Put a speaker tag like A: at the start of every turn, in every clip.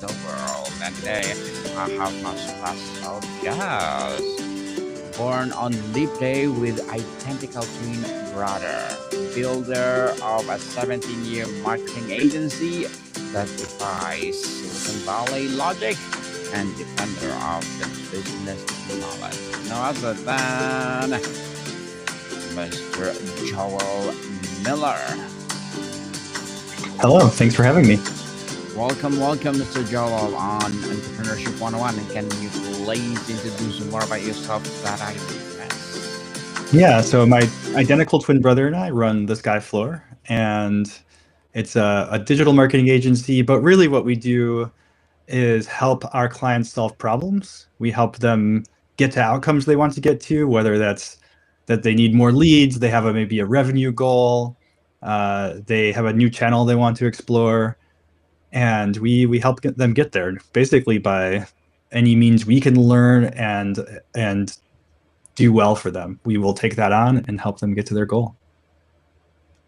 A: the world. And today I have my special guest, born on leap day with identical twin brother, builder of a 17-year marketing agency that defies Silicon Valley logic, and defender of the business knowledge. No other than Mr. Joel Miller.
B: Hello, thanks for having me.
A: Welcome, Mr. Joel on Entrepreneurship 101. And can you please introduce more about yourself that I missed?
B: Yeah, so my identical twin brother and I run the Sky Floor, and it's a digital marketing agency. But really, what we do is help our clients solve problems. We help them get to outcomes they want to get to, whether that's that they need more leads, they have maybe a revenue goal, they have a new channel they want to explore, and we help them get there basically by any means we can learn and do well for them. We will take that on and help them get to their goal.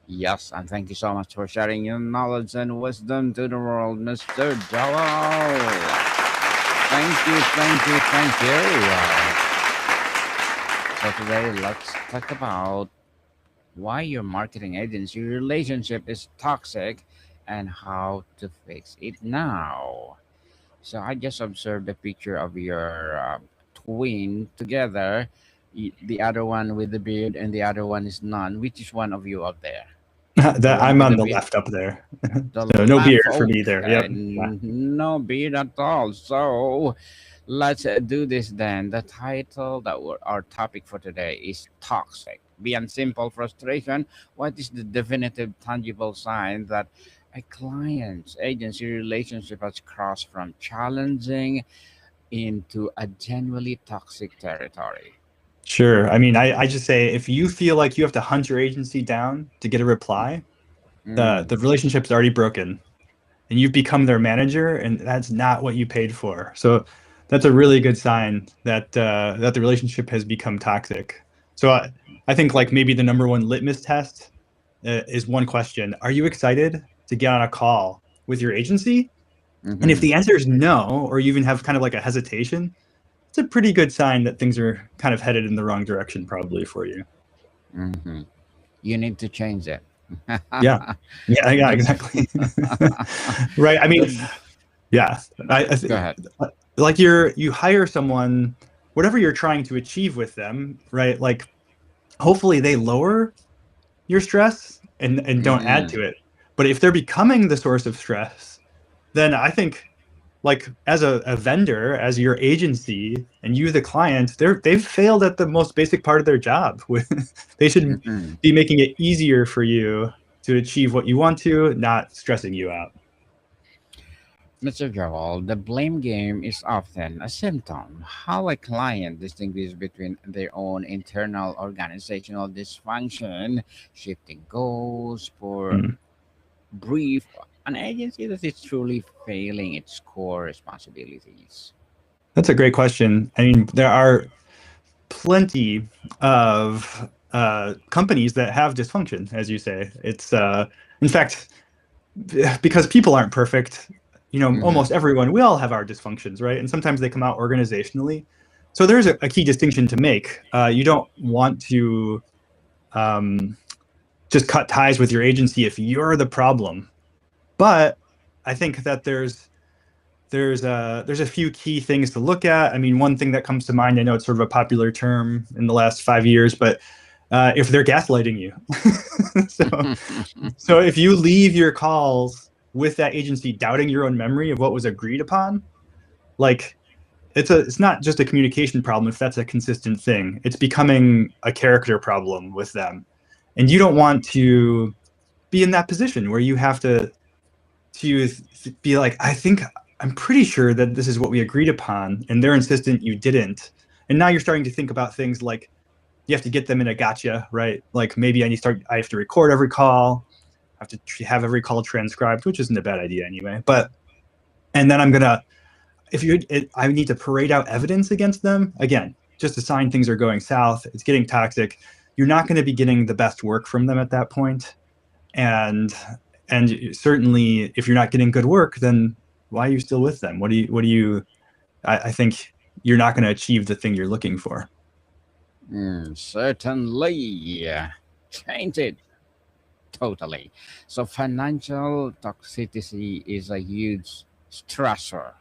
A: Yes, and thank you so much for sharing your knowledge and wisdom to the world, Mr. Joel. Thank you. So today, let's talk about why your marketing agency relationship is toxic and how to fix it now. So I just observed a picture of your twin together, the other one with the beard and the other one is none. Which is one of you up there? The
B: That
A: one
B: I'm
A: with
B: on
A: the
B: the
A: beard?
B: left up there.
A: The
B: So no beard
A: left.
B: for me there.
A: Okay,
B: Yep. Yeah.
A: no beard at all. So let's do this then. The title that our topic for today is toxic. Beyond simple frustration, what is the definitive, tangible sign that a client's agency relationship has crossed from challenging into a genuinely toxic territory?
B: Sure. I mean, I just say if you feel like you have to hunt your agency down to get a reply,
A: Mm,
B: the relationship's already broken and you've become their manager, and that's not what you paid for. So that's a really good sign that the relationship has become toxic. So I think like maybe the number one litmus test is one question: are you excited to get on a call with your agency? And if
A: mm-hmm,
B: the answer is no, or you even have kind of like a hesitation, it's a pretty good sign that things are kind of headed in the wrong direction, probably for you.
A: mm-hmm. You need to change it.
B: Yeah, yeah,
A: That's
B: exactly. Right. I mean,
A: the,
B: yeah, I
A: go ahead.
B: like you hire someone, whatever you're trying to achieve with them, right? Like hopefully they lower your stress and don't add
A: Mm-mm.
B: to it. But if they're becoming the source of stress, then I think like as a vendor, as your agency and you the client, they've failed at the most basic part of their job. They should
A: Mm-mm.
B: be making it easier for you to achieve what you want to, not stressing you out.
A: Mr. Joel, the blame game is often a symptom. How a client distinguishes between their own internal organizational dysfunction, shifting goals, poor
B: Mm.
A: brief, an agency that is truly failing its core responsibilities.
B: That's a great question. I mean, there are plenty of companies that have dysfunction, as you say. It's in fact, because people aren't perfect,
A: Mm-hmm.
B: almost everyone, we all have our dysfunctions, right? And sometimes they come out organizationally. So there's a key distinction to make. You don't want to um, just cut ties with your agency if you're the problem. But I think that there's a few key things to look at. I mean, one thing that comes to mind, I know it's sort of a popular term in the last 5 years, but if they're gaslighting you. so so if you leave your calls with that agency doubting your own memory of what was agreed upon, like it's not just a communication problem if that's a consistent thing. It's becoming a character problem with them. And you don't want to be in that position where you have to be like, I'm pretty sure that this is what we agreed upon, and they're insistent you didn't. And now you're starting to think about things like you have to get them in a gotcha, right? Like maybe I have to record every call, I have to have every call transcribed, which isn't a bad idea anyway. But and then I need to parade out evidence against them again, just a sign things are going south. It's getting toxic. You're not going to be getting the best work from them at that point, and certainly if you're not getting good work, then why are you still with them? I think you're not going to achieve the thing you're looking for.
A: Certainly. Change it totally. So financial toxicity is a huge stressor.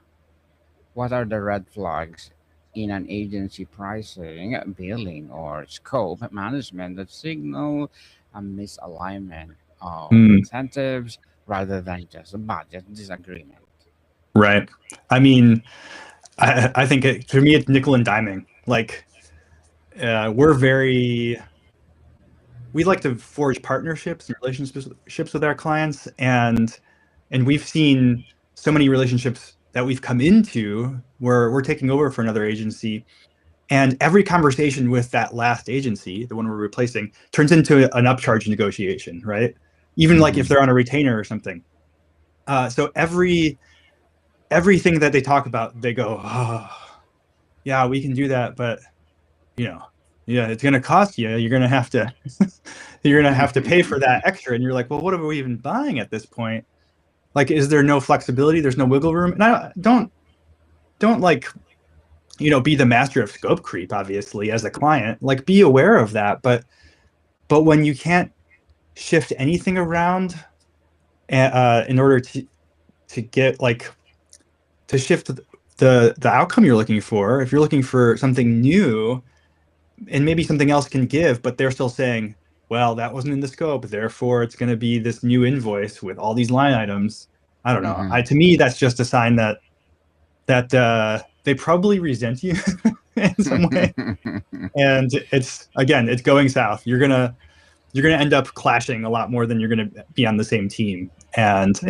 A: What are the red flags in an agency pricing, billing, or scope management that signal a misalignment of
B: Hmm.
A: incentives rather than just a budget disagreement?
B: Right. I mean, I think for me, it's nickel and diming. Like, we're very, we like to forge partnerships and relationships with our clients, and we've seen so many relationships that we've come into where we're taking over for another agency, and every conversation with that last agency, the one we're replacing, turns into an upcharge negotiation, right? Even like if
A: Hmm.
B: they're on a retainer or something. So everything that they talk about, they go, oh, yeah, we can do that, but you know, yeah, it's going to cost you. You're going to have to, you're going to have to pay for that extra. And you're like, well, what are we even buying at this point? Like, is there no flexibility? There's no wiggle room. And I don't like, be the master of scope creep, obviously, as a client. Like, be aware of that. But when you can't shift anything around in order to get like to shift the outcome you're looking for, if you're looking for something new and maybe something else can give, but they're still saying, well, that wasn't in the scope, therefore it's going to be this new invoice with all these line items. I don't know.
A: Hmm.
B: To me, that's just a sign that they probably resent you in some way, and it's going south. You're gonna end up clashing a lot more than you're gonna be on the same team. And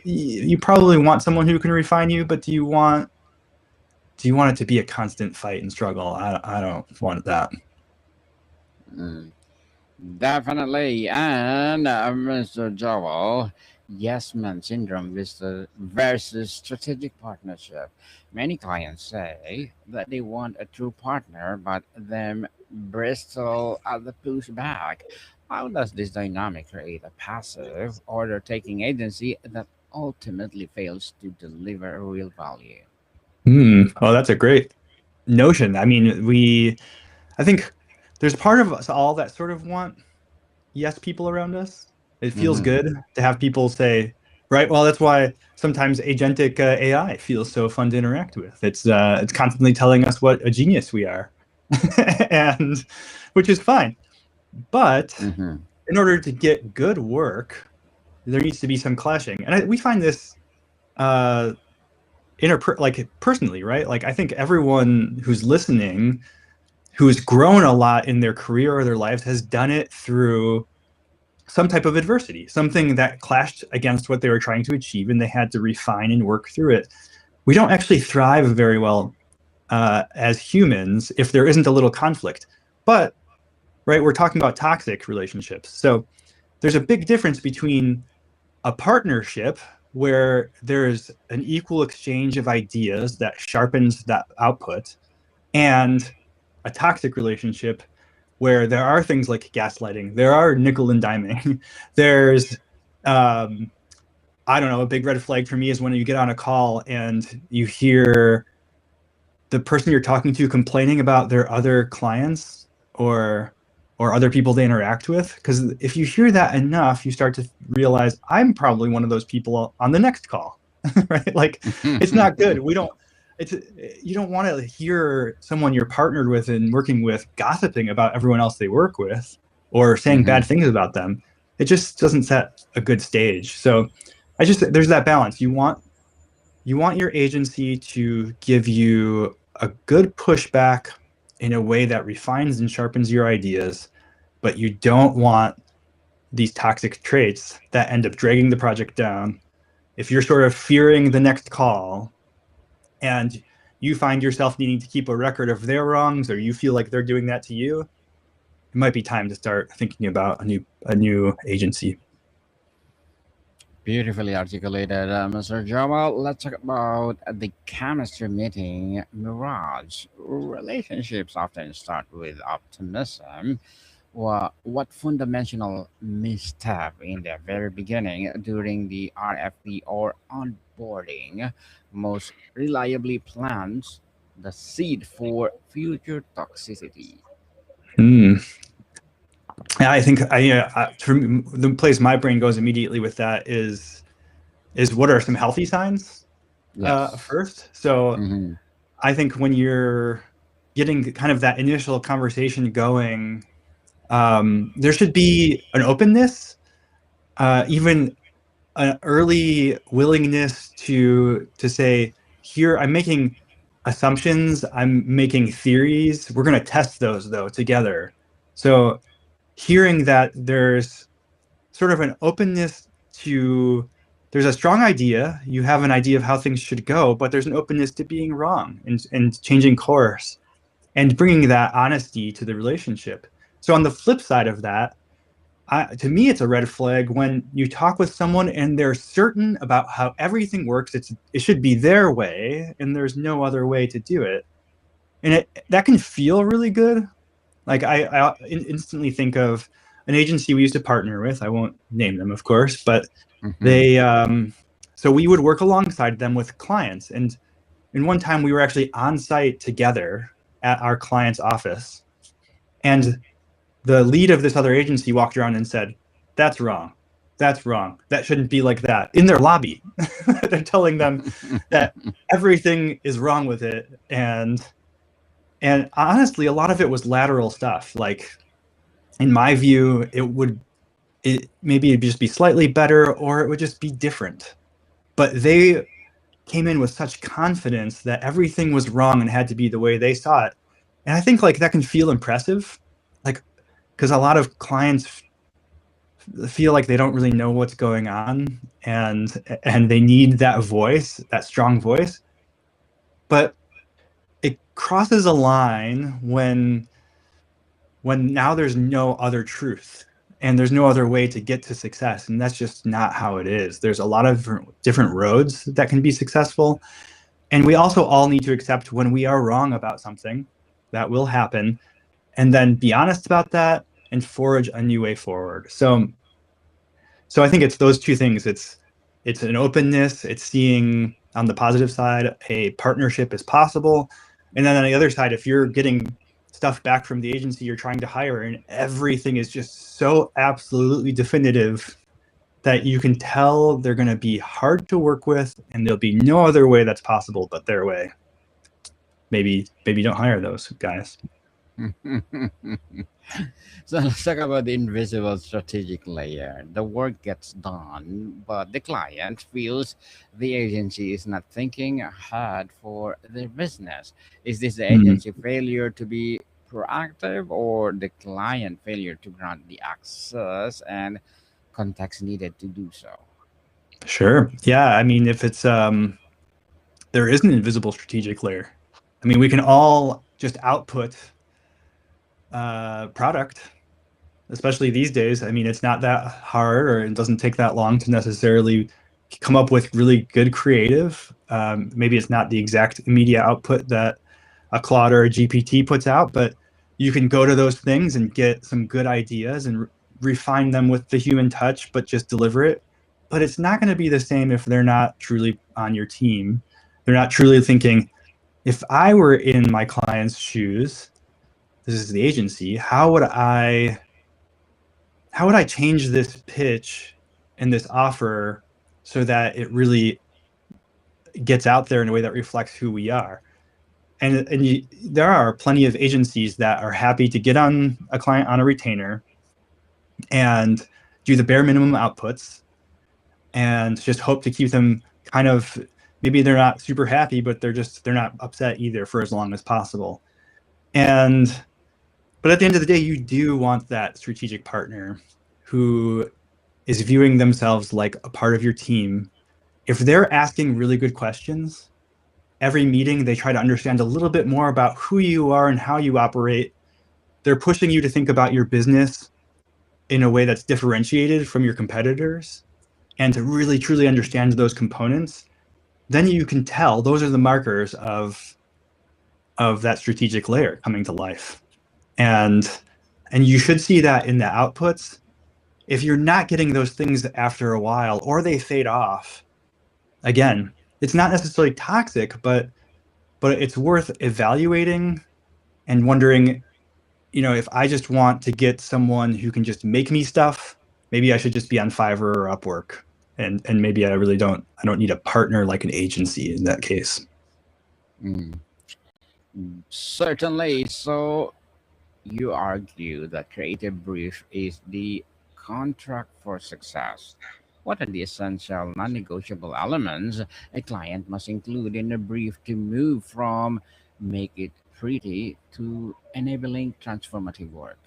B: you probably want someone who can refine you, but do you want it to be a constant fight and struggle? I don't want that.
A: Mm, definitely. And Mr. Joel, yes man syndrome versus strategic partnership. Many clients say that they want a true partner, but them bristle at the pushback. How does this dynamic create a passive order taking agency that ultimately fails to deliver real value?
B: Oh, that's a great notion. I mean, I think there's part of us all that sort of want yes people around us. It feels
A: Hmm.
B: good to have people say, right? Well, that's why sometimes agentic AI feels so fun to interact with. It's constantly telling us what a genius we are, and which is fine. But
A: Hmm.
B: in order to get good work, there needs to be some clashing, and we find this uh, like personally, right? Like I think everyone who's listening, who's grown a lot in their career or their lives, has done it through some type of adversity, something that clashed against what they were trying to achieve, and they had to refine and work through it. We don't actually thrive very well as humans if there isn't a little conflict. But right, we're talking about toxic relationships, so there's a big difference between a partnership where there's an equal exchange of ideas that sharpens that output, and a toxic relationship where there are things like gaslighting, there are nickel and diming, there's um, I don't know, a big red flag for me is when you get on a call and you hear the person you're talking to complaining about their other clients or other people they interact with. Because if you hear that enough, you start to realize I'm probably one of those people on the next call, right? Like it's not good. We don't. It's You don't want to hear someone you're partnered with and working with gossiping about everyone else they work with or saying
A: Hmm.
B: bad things about them. It just doesn't set a good stage. So there's that balance. You want your agency to give you a good pushback in a way that refines and sharpens your ideas, but you don't want these toxic traits that end up dragging the project down. If you're sort of fearing the next call and you find yourself needing to keep a record of their wrongs, or you feel like they're doing that to you, it might be time to start thinking about a new agency.
A: Beautifully articulated, Mr. Jamal. Let's talk about the chemistry meeting mirage. Relationships often start with optimism, What fundamental misstep in the very beginning during the RFP or onboarding most reliably plants the seed for future toxicity?
B: Hmm. Yeah, I think the place my brain goes immediately with that is what are some healthy signs
A: Yes.
B: first. So
A: Hmm.
B: I think when you're getting kind of that initial conversation going, there should be an openness, even an early willingness to say, here I'm making assumptions, I'm making theories. We're going to test those though together. So hearing that there's sort of an openness to there's a strong idea, you have an idea of how things should go, but there's an openness to being wrong and changing course and bringing that honesty to the relationship. So on the flip side of that, to me, it's a red flag when you talk with someone and they're certain about how everything works. It should be their way, and there's no other way to do it. And that can feel really good. Like I instantly think of an agency we used to partner with. I won't name them, of course, but
A: Hmm.
B: they so we would work alongside them with clients. And one time we were actually on site together at our client's office, and the lead of this other agency walked around and said, "That's wrong. That's wrong. That shouldn't be like that." In their lobby, they're telling them that everything is wrong with it, and honestly, a lot of it was lateral stuff. Like in my view, it maybe it'd just be slightly better, or it would just be different. But they came in with such confidence that everything was wrong and had to be the way they saw it. And I think like that can feel impressive, like because a lot of clients feel like they don't really know what's going on, and they need that voice, that strong voice. But it crosses a line when now there's no other truth and there's no other way to get to success, and that's just not how it is. There's a lot of different roads that can be successful, and we also all need to accept when we are wrong about something. That will happen, and then be honest about that and forge a new way forward. So I think it's those two things. It's an openness. It's seeing on the positive side a partnership is possible, and then on the other side, if you're getting stuff back from the agency you're trying to hire and everything is just so absolutely definitive that you can tell they're going to be hard to work with and there'll be no other way that's possible but their way. Maybe don't hire those guys.
A: So let's talk about the invisible strategic layer. The work gets done, but the client feels the agency is not thinking ahead for their business. Is this the
B: Mm,
A: agency failure to be proactive or the client failure to grant the access and context needed to do so?
B: sure. Yeah. I mean, if it's there is an invisible strategic layer. I mean, we can all just output product, especially these days. I mean, it's not that hard, or it doesn't take that long to necessarily come up with really good creative. Maybe it's not the exact media output that a Claude or a GPT puts out, but you can go to those things and get some good ideas and refine them with the human touch, but just deliver it. But it's not going to be the same if they're not truly on your team. They're not truly thinking, if I were in my client's shoes, this is the agency, how would I change this pitch and this offer so that it really gets out there in a way that reflects who we are? And there are plenty of agencies that are happy to get on a client on a retainer and do the bare minimum outputs and just hope to keep them kind of, maybe they're not super happy, but they're not upset either for as long as possible. And but at the end of the day, you do want that strategic partner who is viewing themselves like a part of your team. If they're asking really good questions, every meeting they try to understand a little bit more about who you are and how you operate. They're pushing you to think about your business in a way that's differentiated from your competitors and to really truly understand those components. Then you can tell those are the markers of that strategic layer coming to life. And And you should see that in the outputs. If you're not getting those things after a while, or they fade off, again, it's not necessarily toxic, but it's worth evaluating and wondering, if I just want to get someone who can just make me stuff, maybe I should just be on Fiverr or Upwork. And maybe I don't need a partner like an agency in that case.
A: Mm, certainly. So you argue that creative brief is the contract for success. What are the essential non negotiable elements a client must include in a brief to move from make it pretty to enabling transformative work?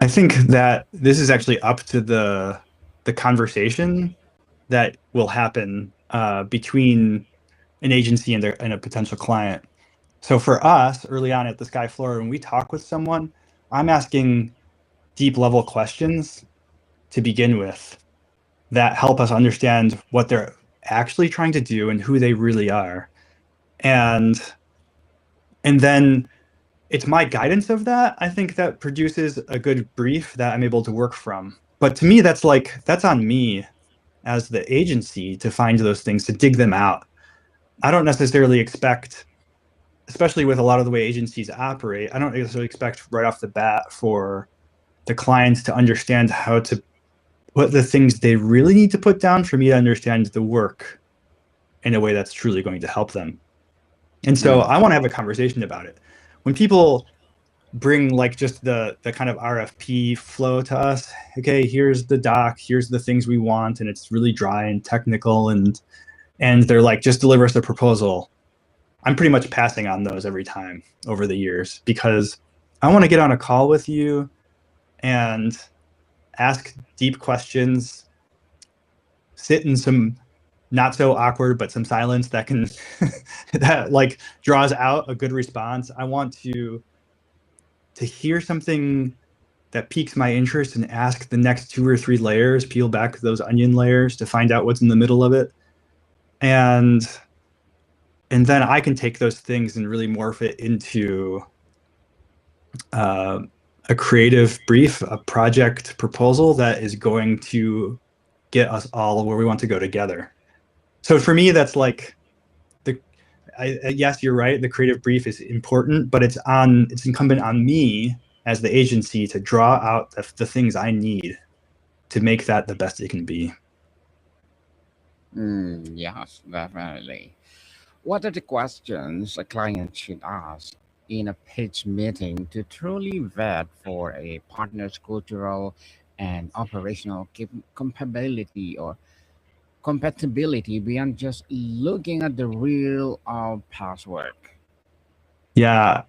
B: I think that this is actually up to the conversation that will happen between an agency and a potential client. So for us, early on at the Sky Floor, when we talk with someone, I'm asking deep level questions to begin with that help us understand what they're actually trying to do and who they really are. And and then it's my guidance of that, I think, that produces a good brief that I'm able to work from. But to me, that's on me as the agency to find those things, to dig them out. I don't necessarily expect, especially with a lot of the way agencies operate, I don't necessarily expect right off the bat for the clients to understand how to put the things they really need to put down for me to understand the work in a way that's truly going to help them. And so
A: Mm,
B: I want to have a conversation about it. When people bring like just the kind of RFP flow to us, okay, here's the doc, here's the things we want, and it's really dry and technical, and they're like, just deliver us a proposal. I'm pretty much passing on those every time over the years because I want to get on a call with you and ask deep questions, sit in some not so awkward, but some silence that can that like draws out a good response. I want to hear something that piques my interest and ask the next 2 or 3 layers, peel back those onion layers to find out what's in the middle of it. And and then I can take those things and really morph it into uh, a creative brief, a project proposal that is going to get us all where we want to go together. So for me, that's like yes, you're right. The creative brief is important, but it's incumbent on me as the agency to draw out the things I need to make that the best it can be.
A: yes, definitely. What are the questions a client should ask in a pitch meeting to truly vet for a partner's cultural and operational compatibility or compatibility beyond just looking at the real past work?
B: Yeah,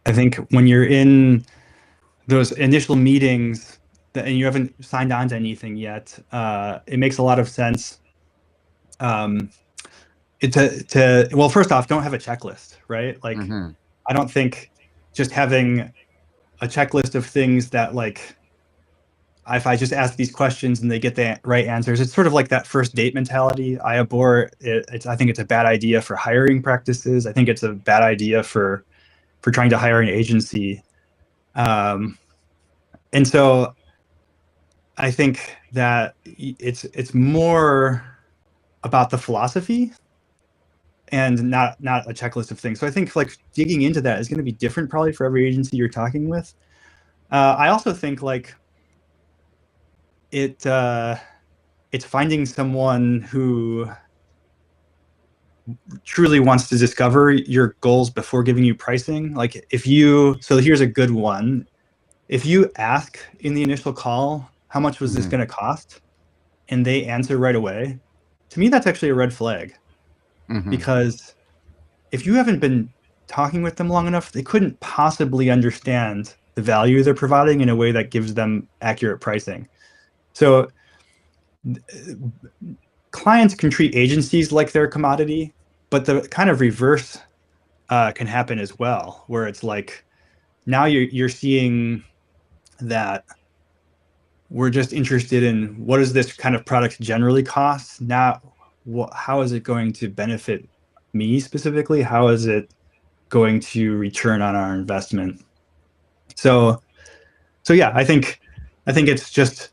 B: I think when you're in those initial meetings and you haven't signed on to anything yet, it makes a lot of sense. Um, well, first off, don't have a checklist, right? Like,
A: Mm-hmm.
B: I don't think just having a checklist of things that like if I just ask these questions and they get the right answers, it's sort of like that first date mentality. I abhor it. I think it's a bad idea for hiring practices. I think it's a bad idea for trying to hire an agency. Um, and so I think that it's more about the philosophy and not a checklist of things. So I think like digging into that is going to be different probably for every agency you're talking with. I also think like it it's finding someone who truly wants to discover your goals before giving you pricing. Like so here's a good one. If you ask in the initial call, how much was this
A: Mm-hmm.
B: going to cost? And they answer right away, to me, that's actually a red flag
A: Mm-hmm.
B: because if you haven't been talking with them long enough, they couldn't possibly understand the value they're providing in a way that gives them accurate pricing. So clients can treat agencies like they're a commodity, but the kind of reverse can happen as well, where it's like now you're seeing that we're just interested in what does this kind of product generally cost, not how is it going to benefit me specifically, how is it going to return on our investment. So So yeah, I think it's just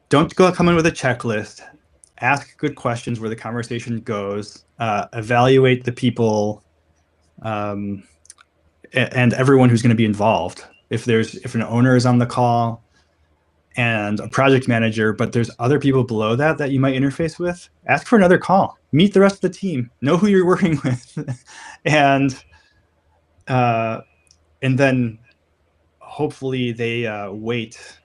B: don't come in with a checklist. Ask good questions where the conversation goes. Evaluate the people and everyone who's going to be involved. If an owner is on the call and a project manager, but there's other people below that you might interface with, ask for another call. Meet the rest of the team. Know who you're working with, and then hopefully they wait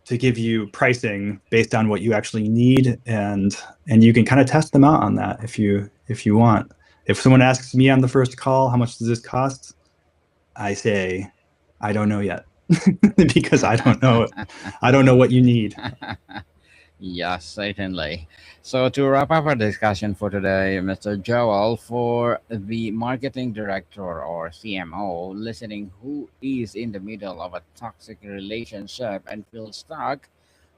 B: to give you pricing based on what you actually need, and you can kind of test them out on that if you want. If someone asks me on the first call, how much does this cost? I say, I don't know yet, because I don't know what you need.
A: Yes, certainly. So to wrap up our discussion for today, Mr. Joel, for the marketing director or CMO listening who is in the middle of a toxic relationship and feels stuck,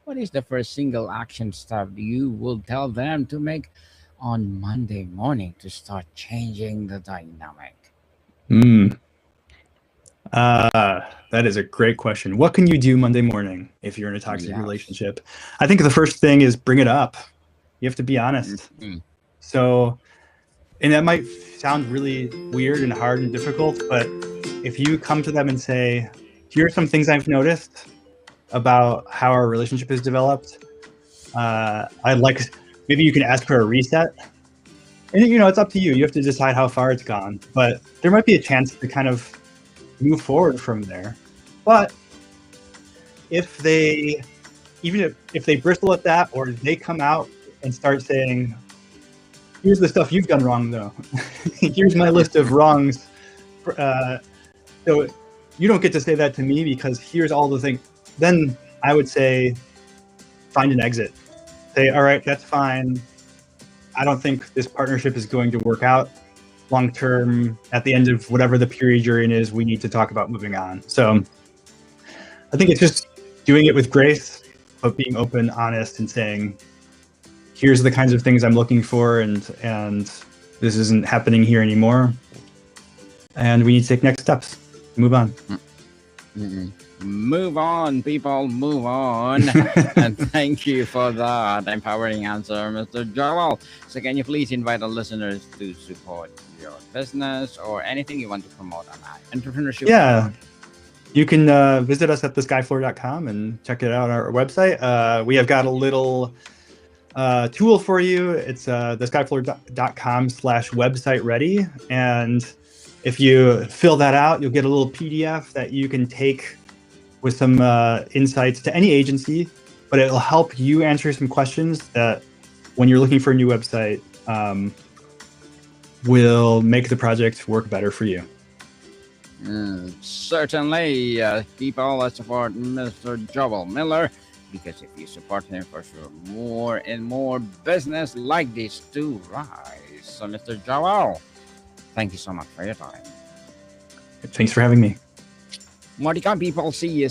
A: what is the first single action step you will tell them to make on Monday morning to start changing the dynamic?
B: Mm. That is a great question. What can you do Monday morning if you're in a toxic
A: Yes.
B: relationship? I think the first thing is bring it up. You have to be honest.
A: Mhm.
B: So, and that might sound really weird and hard and difficult, but if you come to them and say, here are some things I've noticed about how our relationship is developed. I'd like, maybe you can ask for a reset. And it's up to you. You have to decide how far it's gone, but there might be a chance to kind of move forward from there. But if they, even if they bristle at that, or they come out and start saying, here's the stuff you've done wrong, though. Here's my list of wrongs. So you don't get to say that to me because here's all the things. Then I would say, find an exit. Say, all right, that's fine. I don't think this partnership is going to work out long term. At the end of whatever the period you're in is, we need to talk about moving on. So I think it's just doing it with grace, but being open, honest, and saying, here's the kinds of things I'm looking for, and this isn't happening here anymore. And we need to take next steps, move on.
A: Mm-mm. Move on, people, move on. And thank you for that empowering answer, Mr. Joel. So, can you please invite our listeners to support your business or anything you want to promote on entrepreneurship?
B: Yeah. You can visit us at theskyfloor.com and check it out on our website. We have got a little tool for you. It's theskyfloor.com/website ready. And if you fill that out, you'll get a little PDF that you can take with some insights to any agency, but it'll help you answer some questions that when you're looking for a new website will make the project work better for you.
A: Certainly, people, let's support Mr. Joel Miller, because if you support him, for sure, more and more business like this to rise. So, Mr. Joel, thank you so much for your time.
B: Thanks for having me.
A: More to come, people. See you